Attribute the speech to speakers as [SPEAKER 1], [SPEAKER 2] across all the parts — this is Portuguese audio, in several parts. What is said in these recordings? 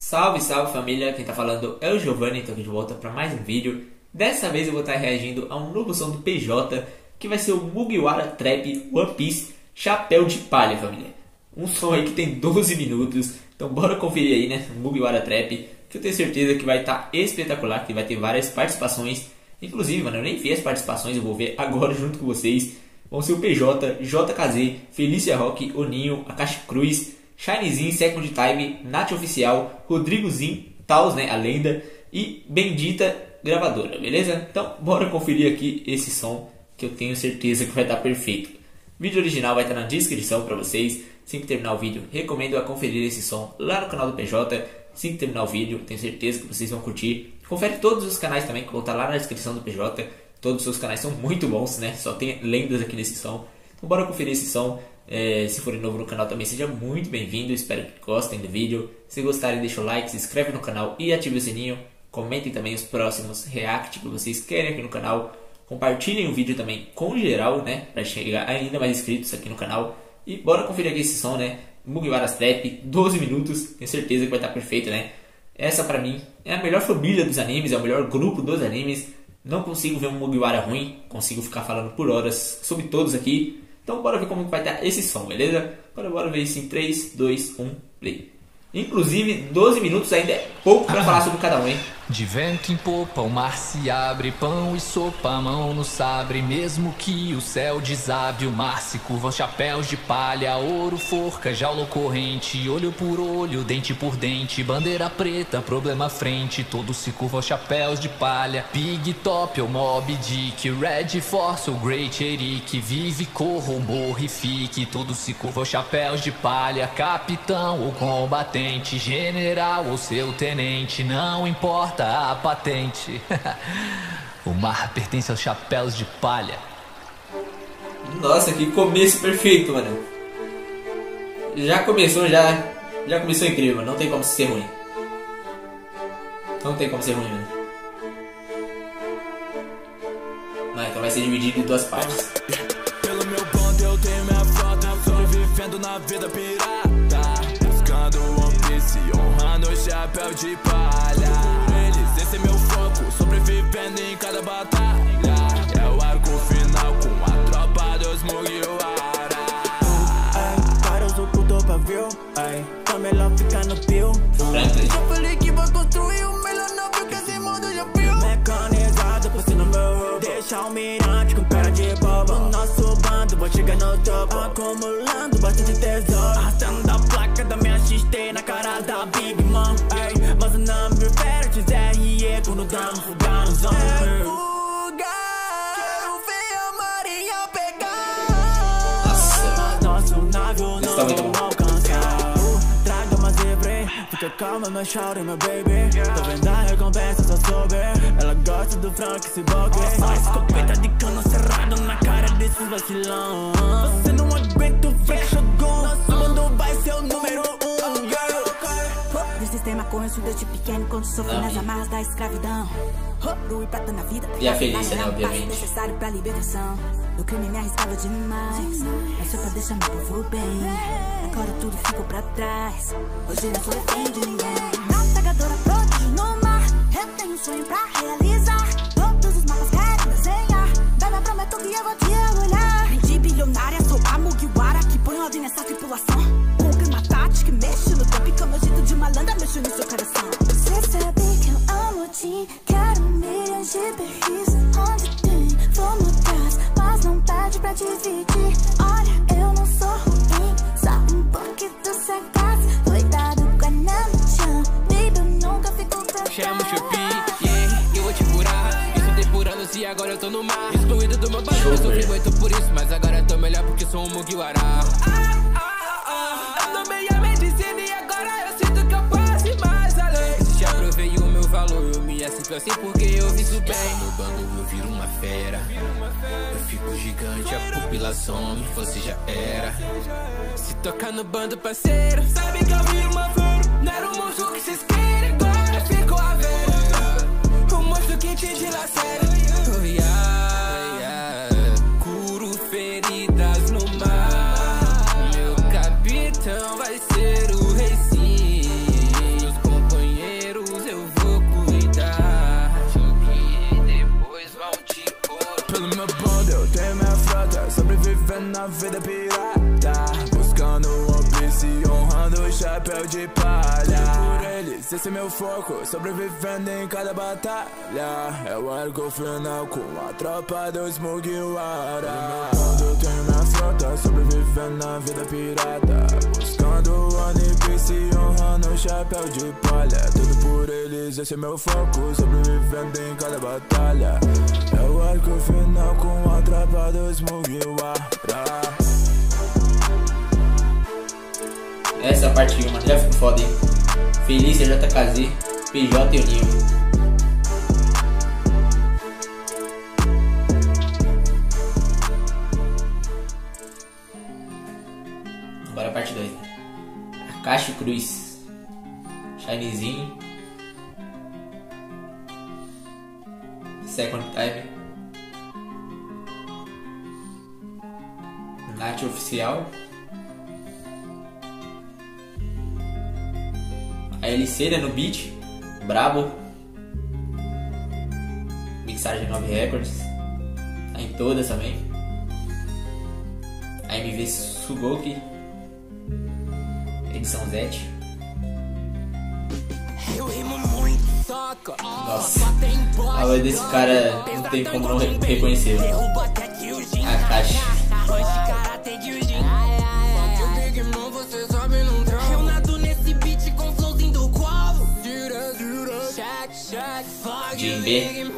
[SPEAKER 1] Salve, salve família, quem tá falando é o Giovanni, tô aqui de volta para mais um vídeo. Dessa vez eu vou estar reagindo a um novo som do PJ, que vai ser o Mugiwara Trap One Piece Chapéu de Palha, família. Um som aí que tem 12 minutos, então bora conferir aí, né, o Mugiwara Trap, que eu tenho certeza que vai estar espetacular, que vai ter várias participações. Inclusive, mano, eu nem vi as participações, eu vou ver agora junto com vocês. Vão ser o PJ, JKZ, Felícia Rock, Oninho, Akashi Cruz, Shinezinho, Second Time, Nath Oficial, Rodrigozinho, Taos, né, a lenda, e Bendita Gravadora, beleza? Então, bora conferir aqui esse som, que eu tenho certeza que vai estar perfeito. O vídeo original vai estar na descrição para vocês. Assim que terminar o vídeo, recomendo a conferir esse som lá no canal do PJ. Assim que terminar o vídeo, tenho certeza que vocês vão curtir. Confere todos os canais também, que vão estar lá na descrição do PJ. Todos os seus canais são muito bons, né? Só tem lendas aqui nesse som. Então bora conferir esse som. Se forem novo no canal também, seja muito bem-vindo. Espero que gostem do vídeo. Se gostarem, deixa o like, se inscreve no canal e ative o sininho. Comentem também os próximos react que vocês querem aqui no canal. Compartilhem o vídeo também com geral, né? Para chegar ainda mais inscritos aqui no canal. E bora conferir aqui esse som, né? Mugiwara Trap, 12 minutos. Tenho certeza que vai estar perfeito, né? Essa pra mim é a melhor família dos animes, é o melhor grupo dos animes. Não consigo ver um Mugiwara ruim, consigo ficar falando por horas sobre todos aqui. Então bora ver como vai estar esse som, beleza? Bora ver isso em 3, 2, 1, play. Inclusive, 12 minutos ainda é pouco pra falar sobre cada um, hein?
[SPEAKER 2] De vento em popa o mar se abre, pão e sopa, a mão no sabre. Mesmo que o céu desabe, o mar se curva, chapéus de palha. Ouro, forca, jaula corrente, olho por olho, dente por dente. Bandeira preta, problema à frente, todos se curvam, chapéus de palha. Big Top, o Mob Dick, Red Force, o Great Eric. Vive, corra ou morre, fique, todos se curvam, chapéus de palha. Capitão ou combatente, general ou seu tenente, não importa a patente. O mar pertence aos chapéus de palha.
[SPEAKER 1] Nossa, que começo perfeito, mano. Já começou incrível, mano. Não tem como ser ruim. Não tem como ser ruim, mano. Não, então vai ser dividido em duas partes.
[SPEAKER 3] Pelo meu ponto eu tenho minha foto, sobrevivendo na vida pirata, buscando One Piece, honrando o chapéu de palha. Esse é meu foco, sobrevivendo em cada batalha. É o arco final com a tropa dos Mugiwara. Para os ocultos pra ver, tá melhor ficar no pio. Já falei que vou construir o melhor navio que esse mundo já viu. Mecanizado por cima do meu, deixa o mirante com cara de bobo. O nosso bando vai chegar no topo, acumulando bastante tesouro. Arrastando a placa da minha XT na cara da Big Mom. Mas o nome prefere dizer RE quando damos fuga nos ombros. É fuga, quero ver a marinha pegar. Nosso navio não alcançar. Traga uma zebra, fica calma, meu shawty, meu baby. Tô vendo a recompensa, só soube. Ela gosta do frango que se bogue. Faz escopeta de cano cerrado na cara desses vacilão. Você não aguenta o freak shogun. Nosso mundo vai ser o número 1.
[SPEAKER 4] Do sistema conheço desde pequeno, quando sofri nas amarras da escravidão. Ouro e prata na vida,
[SPEAKER 1] e a Felícia, né, obviamente.
[SPEAKER 4] Necessário pra libertação. O crime me arriscava demais, mas só pra deixar meu povo bem. Agora tudo ficou pra trás, hoje não sou refém de ninguém. Navegadora prodígio no mar, eu tenho um sonho pra realizar. Todos os mapas querem desenhar, bela prometo que eu vou te olhar. De bilionária, sou a Mugiwara que põe ordem nessa tripulação. Com clima tático que mexe no top, como eu jeito de malandra, mexo no seu coração. Você sabe que eu amo te, quero milhões de perfis. Onde tem, vamos atrás, mas não pede pra dividir. Olha, eu não sou ruim, só um pouquinho sagaz. Cuidado com a Nanchan, baby, eu nunca fico pra trás.
[SPEAKER 3] Chama o Chupi, yeah, eu vou te curar. Estudei por anos e agora eu tô no mar. Excluído do meu bairro, eu sofri muito por isso, mas agora eu tô melhor porque sou um Mugiwara. Eu tomei a medicina e agora eu sinto que eu posso ir mais além. Já provei o meu valor, eu me sinto assim porque eu visto bem. No bando eu viro uma fera, eu fico gigante, a pupilação me fosse já era. Se tocar no bando, parceiro, sabe que eu viro uma flor. Não era o monstro que vocês querem, agora ficou a ver. O monstro que te dilacera. Oh, yeah. Curo feridas no mar. Meu capitão vai ser o rei sim. Meus companheiros vida pirata, buscando One Piece e honrando o chapéu de palha. Por eles, esse é meu foco, sobrevivendo em cada batalha. É o arco final com a tropa dos Mugiwara. Quando eu tenho minha frota, sobrevivendo na vida pirata, buscando One Piece e honrando o chapéu de palha. Tudo por eles, esse é meu foco, sobrevivendo em cada batalha. É o arco final com a tropa dos Mugiwara.
[SPEAKER 1] Essa parte 1, mano, já ficou foda, hein? Felícia, JKZ, PJ e o Ninho. Agora a parte 2. Akashi Cruz, Shinezinho, Second Time, Nath Oficial, a LC, né, no beat, Brabo, mixagem 9 Records, tá em todas também, a MV Sugoki, edição Z. Nossa, a voz desse cara não tem como não reconhecer. Akashi. Jinbe.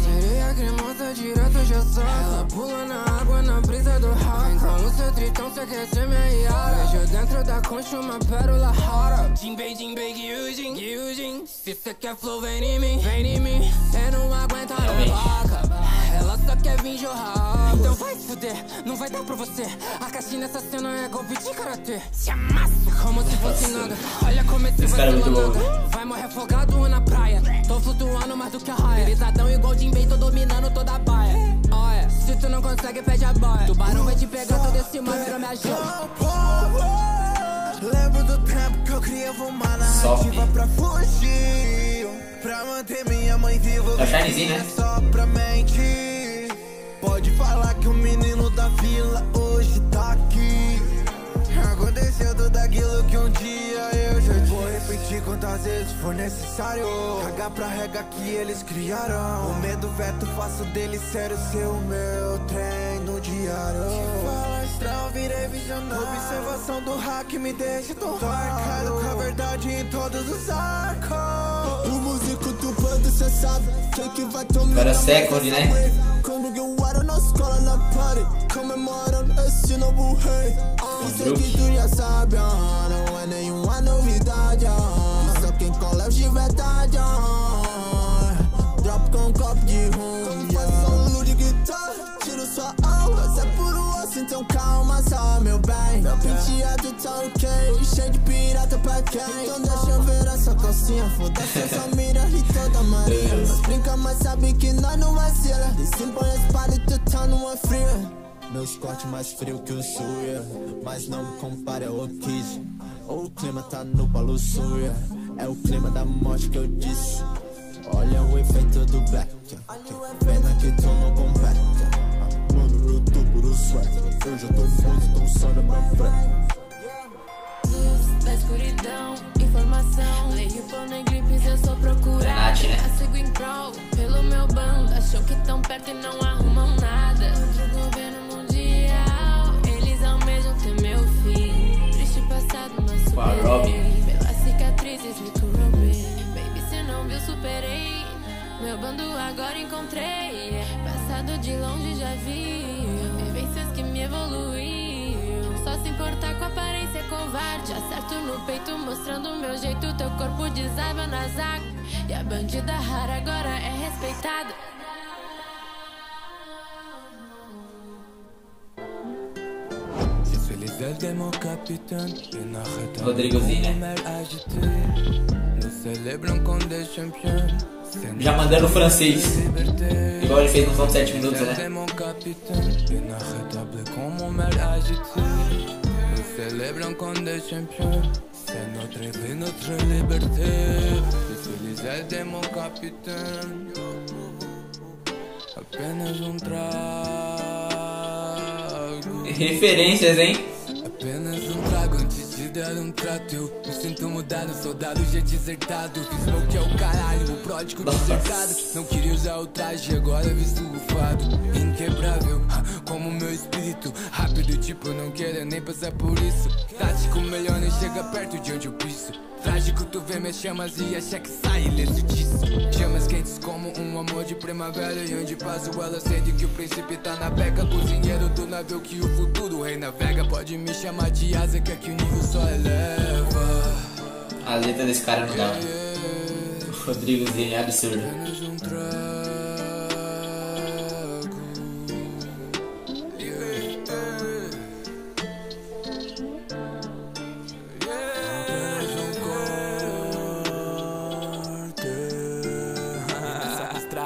[SPEAKER 5] Sereia cremosa direto já saca. Ela pula na água na brisa do raio. Com o seu tritão cê quer ser minha Yara. Vejo dentro da concha uma pérola rara. Jinbe, Jinbe, Gyujin, Gyujin. Se cê quer flow vem em mim, cê não aguenta a vaca. Ela só quer vir jorrar. Então vai se fuder, não vai dar pra você. Akashi nessa cena é golpe de karatê. Se amassa como se fosse nada. Olha como esse vai
[SPEAKER 1] é muito bom.
[SPEAKER 5] Vai morrer afogado na praia. Tô flutuando mais do que a raia. Pesadão igual Jinbei, tô dominando toda a baia. Olha, se tu não consegue, pede a boia. Tubarão vai te pegar todo esse mar, virou me ajuda.
[SPEAKER 3] Lembro do tempo que eu criava uma narrativa pra fugir, pra manter minha mãe viva.
[SPEAKER 1] Tá Shinezinho, né?
[SPEAKER 3] Só pra mentir. Pode falar que o menino da vila hoje tá aqui. Aconteceu tudo aquilo que um dia eu já disse. Vou repetir quantas vezes for necessário. Cagar pra regra que eles criaram. O medo veto, faço deles sério seu meu treino diário. Te fala astral, virei visionário. Observação do hack me deixa tão marcado com a verdade em todos os arcos. O músico do bando, cê sabe quem que vai tomar.
[SPEAKER 1] Agora Second, né?
[SPEAKER 3] Quando eu era na escola, na party, comemorando esse novo rei. Sei que tu já sabe, não é nenhuma novidade. Só quem cola é de verdade. Drop com um copo de rum. Faz solo de guitarra, tiro sua alma. Cê é puro osso, então calma só, meu bem. Meu penteado tá ok, cheio de pirata pra quem? Então deixa eu ver essa calcinha, foda-se essa mira e toda maria. Mas brinca, mas sabe que nós não vacila. Descendo põe a espada e tu tá numa fria. Meus cortes mais frio que o suia, mas não me compare ao Okiji. O clima tá no palo suia, é o clima da morte que eu disse. Olha o efeito do black, pena que tu não compete. Mano, eu tô por o swag, eu já tô fuso, então só na minha frente.
[SPEAKER 5] Luz da escuridão, informação. Leio poneglyphs, eu sou procurada.
[SPEAKER 1] Nath, né?
[SPEAKER 5] Sigo em prol, pelo meu bando. Acham que tão perto e não arrumam nada. Contra o governo mundial, eles almejam ter meu fim. Triste passado, mas superei. Pelas cicatrizes me curei. Baby, cê não viu, superei. Meu bando agora encontrei. Passado de longe já vi. Vivências que me evoluíam. Só se importar com a aparência covarde. Acerto no peito mostrando meu jeito. Teu corpo desaba na zaga. E a bandida rara agora é respeitada.
[SPEAKER 1] Rodrigozinho, né? Já mandando francês, igual ele fez no som de 7 minutos, né?
[SPEAKER 3] Célèbrent comme des champions, c'est notre vie, notre liberté. Je suis les ailes de mon capitaine. Apenas trago.
[SPEAKER 1] Referências, hein?
[SPEAKER 3] Apenas um trago antes de dar um trato. Eu me sinto mudado, soldado já desertado. Fiz meu que é o caralho, o pródigo desertado. Não queria usar o traje, agora visto o fado. Inquebrável, como meu espírito. Rápido, tipo, não quero nem passar por isso. Tático, melhor nem chega perto de onde eu piso. Trágico, tu vê minhas chamas e acha que sai ileso disso. Chamas quentes como um amor de primavera. E onde passo ela sente que o príncipe tá na beca. Cozinheiro do navio que o futuro rei navega. Pode me chamar de asa que aqui o nível só eleva.
[SPEAKER 1] A letra desse cara não dá, mano. O Rodrigozinho é absurdo.
[SPEAKER 3] Apenas um trago.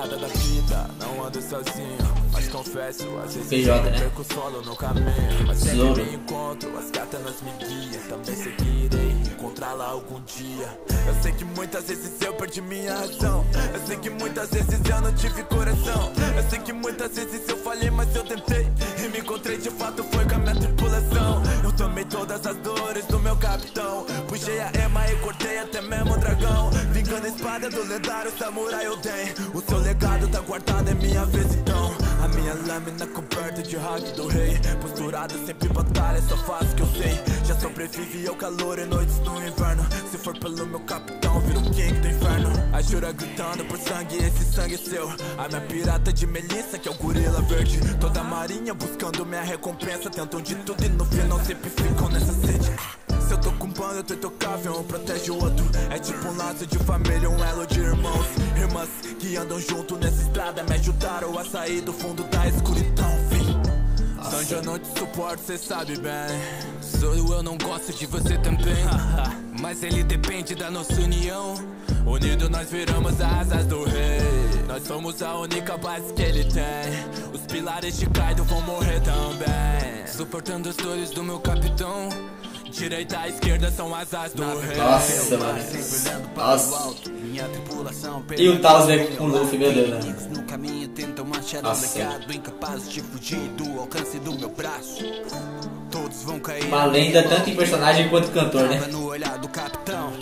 [SPEAKER 3] Da vida, não ando sozinho, mas confesso, às vezes
[SPEAKER 1] PJ, né?
[SPEAKER 3] perco solo no caminho, mas
[SPEAKER 1] Tesouro.
[SPEAKER 3] sempre me encontro, as gatanas me guiam, também sei que irei encontrá-la algum dia. Eu sei que muitas vezes eu perdi minha razão, eu sei que muitas vezes eu não tive coração, eu sei que muitas vezes eu falhei, mas eu tentei e me encontrei de fato, foi com a minha tripulação. Eu tomei todas as dores do meu capitão, puxei a ema e cortei até mesmo o dragão, vingando a espada do lendário samurai Oden. O seu legado tá guardado em minha vez então. A minha lâmina coberta de hack do rei, posturado sempre batalha, só faço o que eu sei. Já sobrevivi ao calor e noites no inverno. Se for pelo meu capitão, viro o king do inferno. A Jura gritando por sangue, esse sangue é seu. A minha pirata de Melissa, que é o gorila verde. Toda a marinha buscando minha recompensa. Tentam de tudo e no final sempre ficam nessa sede. Se eu tô com um bando, eu tô intocável, um protege o outro. É tipo um laço de família, um elo de irmãos. Irmãs que andam junto nessa estrada, me ajudaram a sair do fundo da escuridão, filho. Sanji, eu não te suporto, cê sabe bem. Zoro, eu não gosto de você também. Mas ele depende da nossa união. Unido nós viramos as asas do rei. Nós somos a única base que ele tem. Os pilares de Kaido vão morrer também. Suportando as dores do meu capitão. Direita e esquerda são as asas do rei.
[SPEAKER 1] Nossa, mano. Nossa. E o Taos vem com o Luffy, meu Deus, né? Nossa.
[SPEAKER 6] Incapazes de fugir do alcance do meu braço. Todos vão cair.
[SPEAKER 1] Uma lenda tanto em personagem quanto cantor, né?
[SPEAKER 6] No olhar do capitão.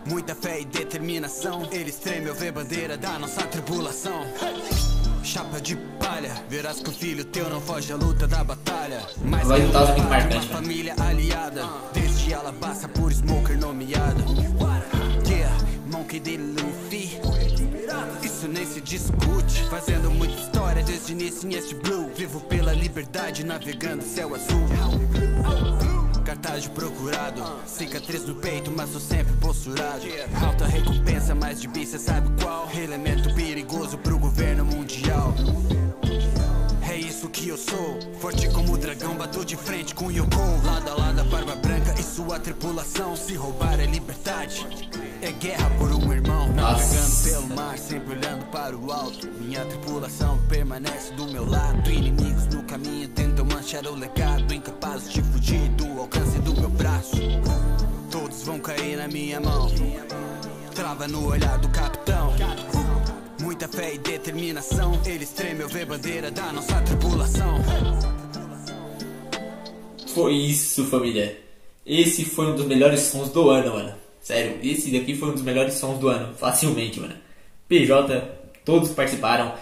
[SPEAKER 6] Muita fé e determinação. Eles tremem ao ver bandeira da nossa tribulação. Chapa de palha, verás que o filho teu não foge à luta da batalha. Mas
[SPEAKER 1] vai lutar muito
[SPEAKER 6] uma
[SPEAKER 1] marcante,
[SPEAKER 6] família aliada, desde Alabasta por Smoker nomeado. Yeah, Monkey D. Luffy, isso nem se discute. Fazendo muita história desde início em este blue. Vivo pela liberdade, navegando céu azul. Cartaz de procurado, cicatriz no peito, mas sou sempre posturado. Alta recompensa, mais de bi, cê sabe qual? Elemento perigoso pro governo mundial. É isso que eu sou, forte como o dragão, bato de frente com Yoko. Lado a lado a barba branca e sua tripulação. Se roubar é liberdade, é guerra por um irmão. Navegando pelo mar, sempre olhando para o alto. Minha tripulação permanece do meu lado. Inimigos no caminho tentam manchar o legado. Incapazes de fugir do alcance do meu braço. Todos vão cair na minha mão. Trava no olhar do capitão. Muita fé e determinação. Eles tremem ao ver bandeira da nossa tripulação.
[SPEAKER 1] Foi isso, família. Esse foi um dos melhores sons do ano, mano. Sério, esse daqui foi um dos melhores sons do ano. Facilmente, mano. PJ, todos participaram.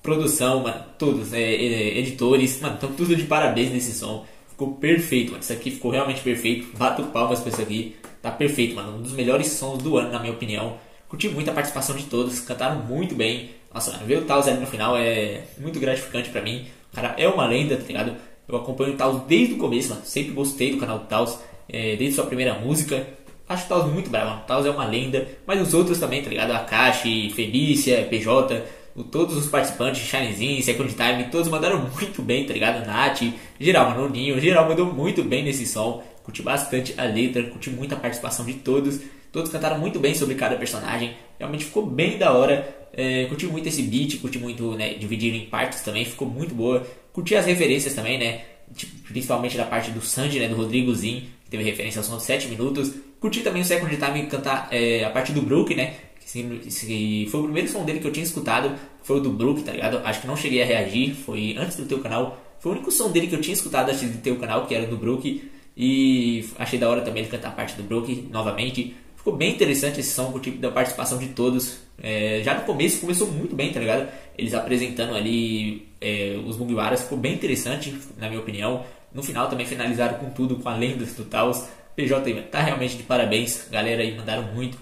[SPEAKER 1] Produção, mano, todos, editores, mano, estão tudo de parabéns nesse som. Ficou perfeito, mano. Isso aqui ficou realmente perfeito. Bato palmas pra isso aqui. Tá perfeito, mano. Um dos melhores sons do ano, na minha opinião. Curti muito a participação de todos. Cantaram muito bem. Nossa, mano, ver o Taos ali no final é muito gratificante pra mim. O cara é uma lenda, tá ligado? Eu acompanho o Taos desde o começo, mano. Sempre gostei do canal do Taos. Desde sua primeira música. Acho o Taos muito bravo, mano. O Taos é uma lenda. Mas os outros também, tá ligado? Akashi, Felícia, PJ... Todos os participantes, Shinezinho, Second Time, todos mandaram muito bem, tá ligado? Nath, geral, mano, o Ninho, geral mandou muito bem nesse som. Curti bastante a letra, curti muito a participação de todos. Todos cantaram muito bem sobre cada personagem. Realmente ficou bem da hora. Curti muito esse beat, curti muito, né, dividir em partes também, ficou muito boa. Curti as referências também, né? Principalmente da parte do Sanji, né, do Rodrigozinho, que teve referência ao som de 7 minutos. Curti também o Second Time cantar a parte do Brook, né? Se foi o primeiro som dele que eu tinha escutado, foi o do Brook, tá ligado? Acho que não cheguei a reagir, foi antes do teu canal Foi o único som dele que eu tinha escutado antes de ter o canal, que era do Brook. E achei da hora também ele cantar a parte do Brook novamente. Ficou bem interessante esse som, com o tipo da participação de todos. Já no começo, começou muito bem, tá ligado? Eles apresentando ali os Mugiwaras, ficou bem interessante, na minha opinião. No final também finalizaram com tudo, com a lenda do Taos. PJ tá realmente de parabéns, galera aí mandaram muito.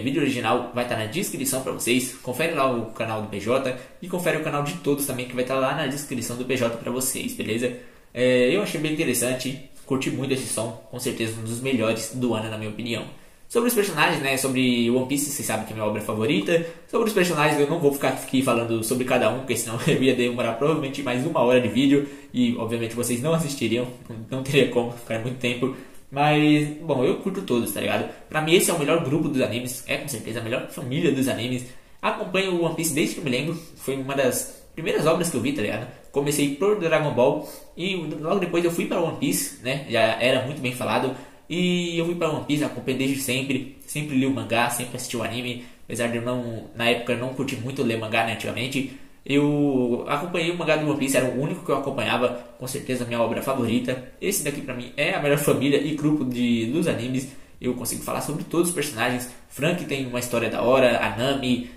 [SPEAKER 1] Vídeo original vai estar na descrição para vocês. Confere lá o canal do PJ e confere o canal de todos também, que vai estar lá na descrição do PJ para vocês, beleza? Eu achei bem interessante, curti muito esse som, com certeza um dos melhores do ano na minha opinião. Sobre os personagens, né, sobre One Piece, vocês sabem que é minha obra favorita. Sobre os personagens eu não vou ficar aqui falando sobre cada um, porque senão eu ia demorar provavelmente mais 1 hora de vídeo. E obviamente vocês não assistiriam, não teria como ficar muito tempo. Mas, bom, eu curto todos, tá ligado? Pra mim esse é o melhor grupo dos animes, com certeza a melhor família dos animes. Acompanho o One Piece desde que eu me lembro, foi uma das primeiras obras que eu vi, tá ligado? Comecei por Dragon Ball e logo depois eu fui para One Piece, né? Já era muito bem falado. E eu fui para One Piece, acompanhei desde sempre li o mangá, sempre assisti o anime. Apesar de eu não, na época, não curti muito ler mangá, né, antigamente. Eu acompanhei o mangá do One Piece, era o único que eu acompanhava, com certeza a minha obra favorita. Esse daqui pra mim é a melhor família e grupo dos animes. Eu consigo falar sobre todos os personagens. Frank tem uma história da hora, a Nami,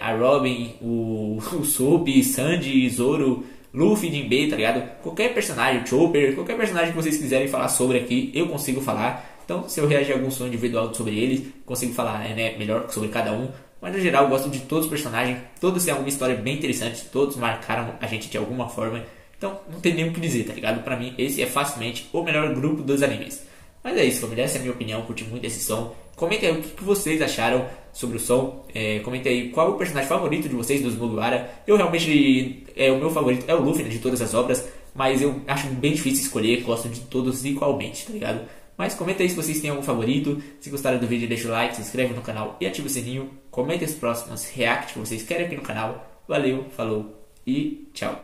[SPEAKER 1] a Robin, o Soap, Sanji, Zoro, Luffy, Jinbei, tá ligado? Qualquer personagem, Chopper, qualquer personagem que vocês quiserem falar sobre aqui, eu consigo falar. Então, se eu reagir a algum som individual sobre eles, consigo falar melhor sobre cada um. Mas no geral, eu gosto de todos os personagens. Todos têm alguma história bem interessante. Todos marcaram a gente de alguma forma. Então, não tem nem o que dizer, tá ligado? Pra mim, esse é facilmente o melhor grupo dos animes. Mas é isso, família. Essa é a minha opinião. Curti muito esse som. Comentem aí o que vocês acharam sobre o som. Comentem aí qual é o personagem favorito de vocês dos Mugiwara. Eu realmente, o meu favorito é o Luffy, né, de todas as obras. Mas eu acho bem difícil escolher. Gosto de todos igualmente, tá ligado? Mas comenta aí se vocês têm algum favorito. Se gostaram do vídeo, deixa o like, se inscreve no canal e ativa o sininho. Comenta os próximos react que vocês querem aqui no canal. Valeu, falou e tchau.